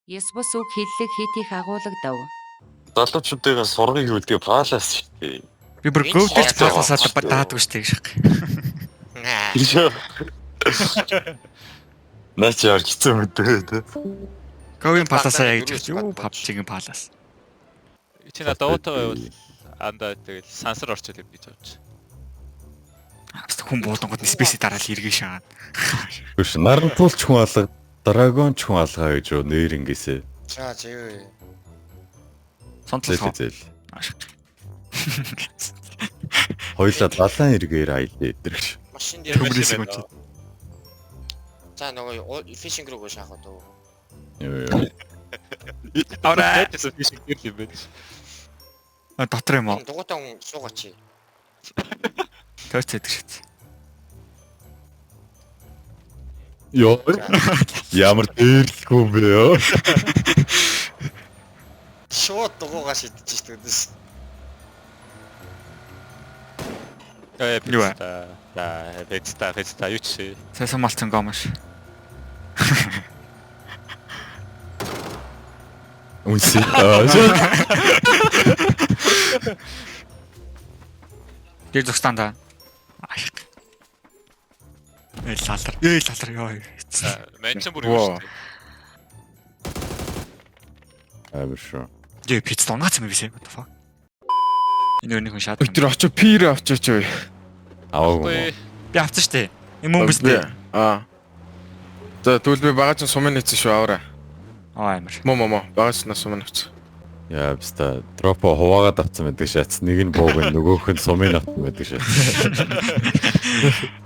Ёс бус үг хэллэг хит их агуулгадав. Залуучуудыгаа сургыг үлдээ паалаас шүү дээ. Би бүр гөвдөлж пааласаад даадгүй шүү дээ шах. Наач яар хэцүү мэдээ тэ. Говийн паласаа яг гэж юу PUBG-ийн палас. Чи надад уутаа байвал андаа тэгэл сансар орчол юм гэж бодож. Хүн буудангууд спейси дараал эргэж шагаад. Биш наран тулч хүн алга, драгон ч хүн алгаа гэж юу нэр ингэсэ. За зөө. Сонцлоо. Хоёлаа далайн эргээр аялаа идэрч. Машин дээр Төмрөөс юм чи. За нөгөө фишинг руу шахаад уу. Юу. Аваа. Фишинг гэр юм байна. Дотор юм уу? Дугуйтан суугаач. Тойрч идэх шээ. Йоо. Ямар дээрлэхгүй юм бэ ёо. Шууд дугуугаа шидэж штэ. Юу вэ? Фэцта юу чи? Сайн малцсан гомш. Үнси. Гэр зогстанда. Лалар ёо. Менчэн бүр юу шүү дээ. Авшо. Дээ пиц донгац юм бисээ. What the fuck? Энэ нэг хүн шат. Тэр очоо пир очооч ой. Аваагүй. Би авсан штэ. Юм уу бистэй. За тэгвэл би багаж нь сумын хийсэн шүү аваарай. Амар. Мо багаж нь сумын хийсэн. Яа биста дропо хуваагаад авсан байдаг шатс. Нэг нь бууг нөгөөх нь сумын авсан байдаг шатс.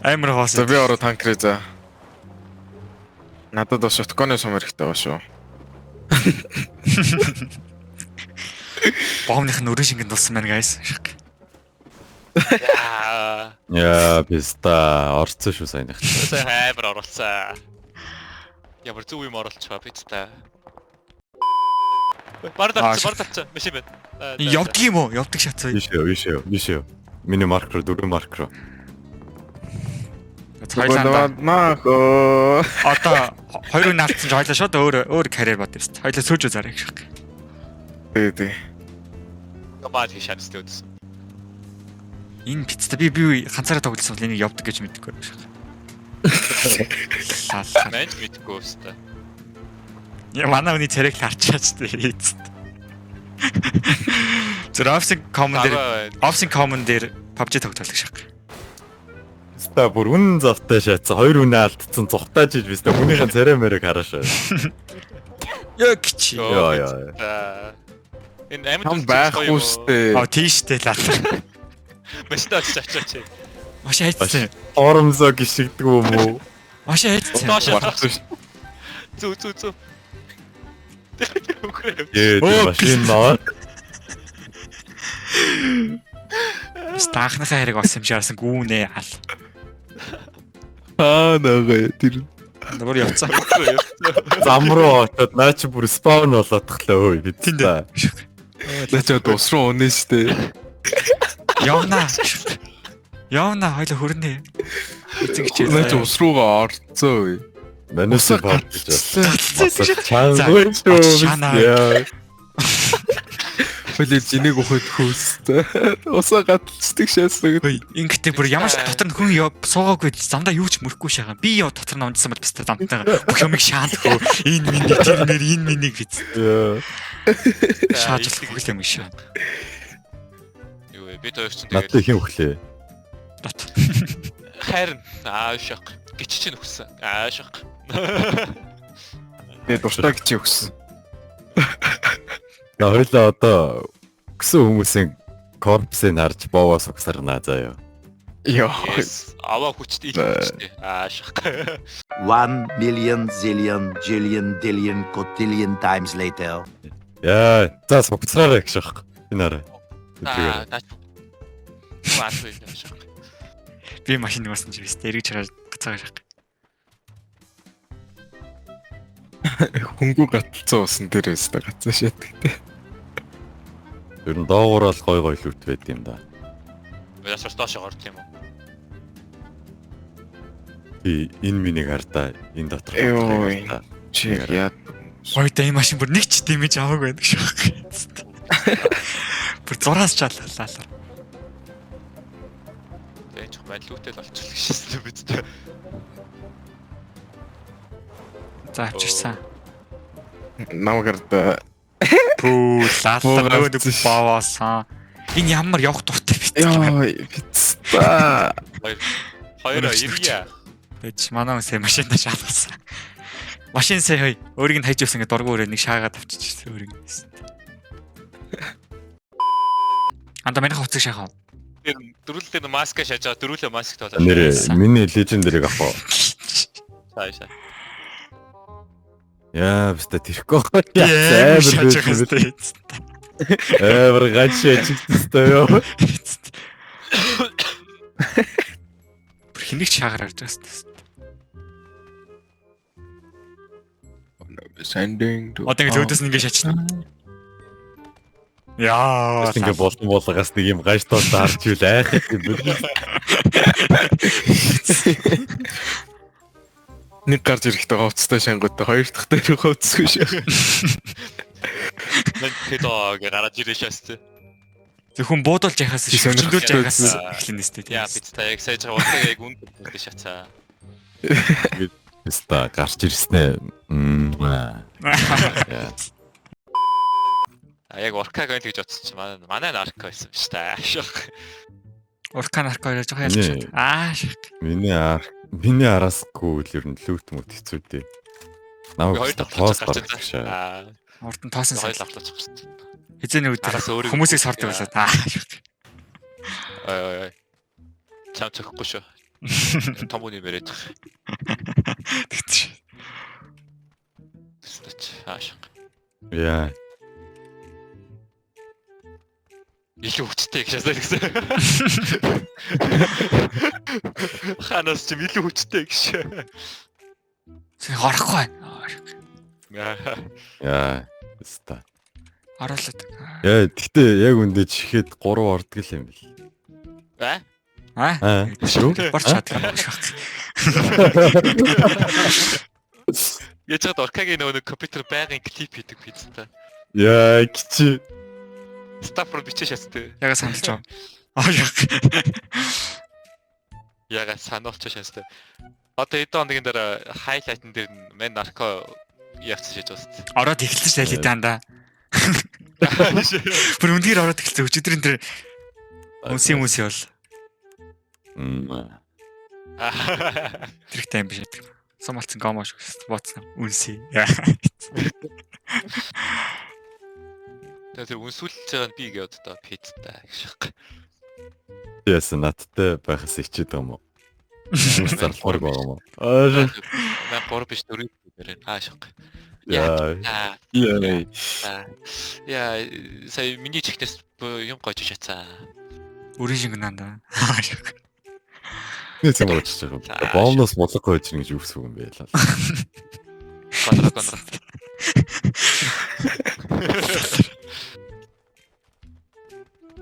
Амар хоос. За би ороо танкрээ за. Надад бас шотконы сум хэрэгтэй байгаа шүү. Бомных нүрэн шингэнд дуссан байна guys. Яа биста орцсон шүү сайнах. Сайн амар оролцсон. Ямар зүг юм оролцваа пицта. Бардавч машин байна. Явдаг юм уу? Явдаг шатцаа. Биш юу. Миний маркер 4 маркер. Цайланда. Нахо. Одоо хоёрыг наалтсан ч хоёлаа шууд өөр карьер бод юм шүү. Хоёлаа сөөж зарах шах. Тий. Гомад хийшээс төвдсөн. Энэ пиццата би ганцаараа тоглосон бол энийг явдаг гэж мэдгүй байна шах. Мэнч мэдгүй өстой. Я манай хүний царайг харчаач дээ. Тэр офсинг common дээр PUBG тоглох шах. Ста бүр үнэн завтай шатсан. Хоёр үнэ алдсан цухтааж иж биста хүнийхэн царай мэрэг хараашаа. Яг чи. Яа. Энэ Хам байхгүй штэ. Тийштэй лаа. Машин очиж. Маш хайцсан. Хоромсоо гიშгдэг юм уу? Маш хайцсан. Зү. Машин наа. Стахнахаа хэрэг болсон юм шаарсан гүүнэ ал. Нагаа тэр. Нөгөө явцсан. Зам руу очоод наа чи бүр спаун болоод тахлаа өө бид. Начаа ус руу унаа штэ. Явна хоёлоо хөрнө. Эцэг хичээл. Начаа ус руугаа орцоо ой. Манайс бод. Чаангүй шүү. Хөлөө зэнийг ухад хөөстэй. Усаа гаталцдаг шаасдаг. Ингэхдээ бүр ямар ч дотор нь хүн суугаагүй замдаа юу ч мөрөхгүй шагаа. Би яв дотор намжсан бол бистэ замтайгаа бүх юмыг шаандахгүй. Энэ миний тэрнэр энэ миний гэж. Шаажлах бүх юм шаа. Юу вэ? Би тоогч чинь Надад их өглөө. Дот. Харин шах. Гिच чинь өгсөн. Шах. Тэгээ дуртай гэж өгсөн. Хоёлаа одоо гисэн хүмүүсийн корпсыг харж боовоос угсарнаа заяа. Йоо. Аваа хүчтэй илүүчтэй. Шах. 1 million zillion jillion dillion cotillion times later. Яа, за угсараа гэх шах. Энэ арай. Шах. Би машин нуурсан чи бистэ эргэж хараад гацаагаа шах. Хөнгүү гаталцсан усан дээр өстэй гацаа шатдаг. Ер нь доогуураал гой лүт байд юм да. Ясаар доош орд юм уу? Би энэ миний гартаа энэ дотор. Ёо. Чи яа Хоёртой энэ машин бүр нэг ч дэмэж аваагүй байдаг шүү. Бүр зураас чаллаа. энэ ч маллуутай л олчихлоо шээсэн биз дээ. За авчирсан. Намгард Пүү лаалаа нөгөө баваасан. Энэ ямар явах дуртай бит. ёо пицца. Хоёр ирья. Тэгэж манай үсээ машинда шаалгасан. Машин сая өөрийг нь хайж явсан гэдэг дургу өрөө нэг шаагаад авчиж өөрийг нь. Анда миний хувцас шахав. Дөрүлдээ маска шааж байгаа. Дөрүлээ маск тоолоо. Нэр миний лежендэрийг авах. Цаашаа. Яа, бистэ тэрхгүй. Амар шааж байгаа юм. Эвэр гачиж чигтстэй ёо. Хинийг шаагаар авч байгаа юм. Sending to. Одоо ингэ зөөдөөс ингэ шаачна. Яа, Ингээ болгоос нэг юм гажтал дарж үл айх юм бэ. Нэг гарч ирэхдээ хувцастай шангуудтай хоёр дахь дээр хувцсгүй шүү. Нэг тэдөө гараад ирээ шаастай. Зөвхөн буудалж яхаас шүчндүүлж яхаас эхлэн нэстэй. Яа пицца яг сайж байгаа яг үнд гэдэг шатаа. Бистэ гарч ирснэ. Яг оркаг гэж бодчих чи манай нарко байсан шүү дээ. Орка нарко яаж байгаа ялч. Миний араасгүй л ер нь лүүт мөт хэцүү дээ. Намайг тоос гарч Аа. Урд нь тоосон Соёл соёл. авлаач гарсан. Хизээний үед Араас өөрийг хүмүүсийг сордог байлаа. Ой. Чам цөхгүй шүү. Том үний мэрэж. Тэгчих. Тэстэч. Ааш. Яа. Илүү хүчтэй гэж шаасаа гэсэн. Ханаас ч илүү хүчтэй гэж. Тэг орохгүй. Яа. Бистэ. Оруулаад. Яа, гэтээ яг үндэ чихээд 3 ордог юм бэл. Шүү. Борч чаддаг юм шиг. Яаж ч оркагийн нөгөө компьютер байнгын клип хийдэг пиццата. Яа, кичи. Стаффор бичиж шаастай. Яга саналж байгаа. Яга сануулч шаастай. Одоо эдэн хоногийн дараа хайлайтн дээр мен нарко явцсан шээж байгаа. Ороод эхэлсэн шал идэанда. Бүр үндгээр ороод эхэлсэн өчигдрийн тэр үнсийн бол. Тэрхтэй юм биш гэдэг. Сумалцсан гомоош боцсон үнсий. Тэр үнсүүлж байгаа нь би гээд одоо пиццата гэж. Яс надтай байхаас ичээд байгаа юм уу? Зарлахыг байгаа юм уу? Наа гор биш дөрөв дээр аашиг. Яа. Яа, сая миний чихнээс юм гойж шатаа. Үрийн шингэнанда. Нэг юм болж байгаа. Боомноос бодлого гойж гэж юу гэсэн юм бэ лээ. Контра.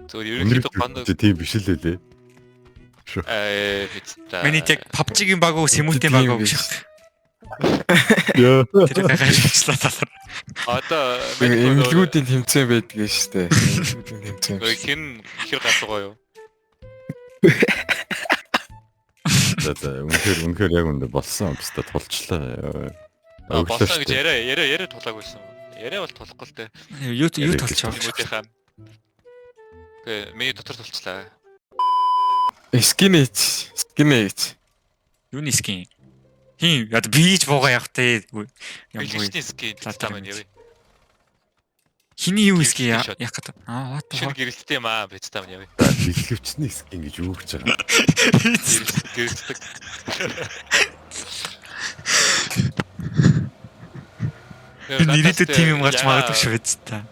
Ерөнхийдөө ганд тийм биш л лээ. пиццата. Миний тэг PUBG-гийн баг уу, Simut-ийн баг уу гэж. Яа. Тэр гайхалчлаа. Одоо Эмгэлгүүдийн тэмцээн байдаг шүү дээ. Эмгэлгүүдийн тэмцээн. хин ихэр гацгаа юу? Үнэхээр яг үндэ болсон бистэ тулчлаа. Болсон гэж яриа тулаагүйсэн. Яриа бол тулахгүй л дээ. Юу толч байгаа. Хүмүүсийнхаа. Тэгээ миний дотор тулчлаа. Скинэч. Юуны скин? Хин яд бийж буугаа явах те. Билгчний скин таа маань яв. Хиний юу скин яах гэдэг. What the Шинэ fuck. гэрэлттэй маа бицтаа маань яв. Билгэвчний скин гэж юу гэж байгаа. Гэрэлтдэг. Нэрэд тим юм гарч магадгүй шүү биз та.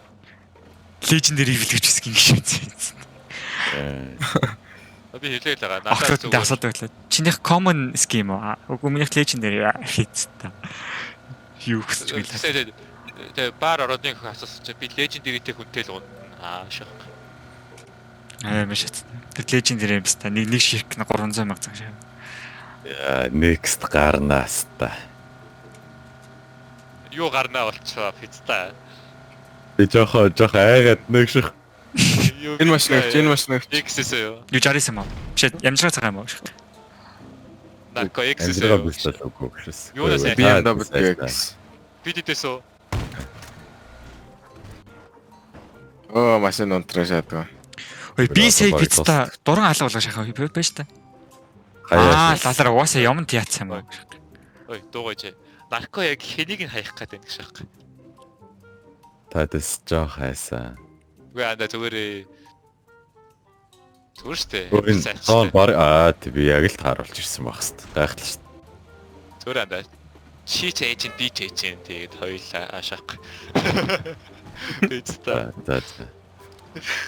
Legendary билгч скин гэж үзсэн. Би хэлээ л байгаа. Надад Ахлууд асууад байлаа. Чинийх common skin юм уу? Үгүй минийх legendary хийц та. Юу гэж байлаа. Тэгээ бар ороод нэг асуусан чи би legendary-тэй хүнтэй л унаа шах. Маш хэцүү. Тэр legendary юм байна. Нэг ширк 300 мянга цаг шаа. Next гарнаас та. Юу гарнаа болчихоо пицта. Би жоох айгаад нэг шиг Энэ машин X-с юу? Юу жарис юм аа. Биш ямжраа цагаан юм аа. Нако X-с амжиргаа юу? бүсдэл үгүй гэхээс. Юунаас яг BMW X. Бидэс үү? Оо машин унтраа шатгаа. Ой би сая пицта дуран алга болгоо шахаа байж та. Лалар угаасаа юмд яатсан юм аа. Ой дуугаж. Нарко яг хэнийг нь хаях гэдэг юм шиг байна. Тадас жоох хайсан. Үгүй анда зүгээр штэ. Тоон баг би яг л тааруулж ирсэн байх хэвээр. Гайхал шүү дээ. Зүгээр анда. Чи чэйчин ди чэйчин тэгээд хоёулаа ашаах. Пицта. За.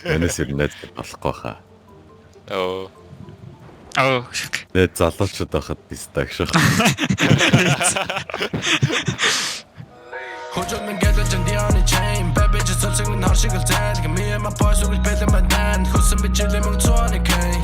Энэс ирнэд болохгүй хаа. Оо. Нэ залуучууд байхад пистаг шах. Хожод мен гэдэг чинь the only chain baby just something with harshig tag me and my boys will be better than that хүсэн би жилийн мөн 20k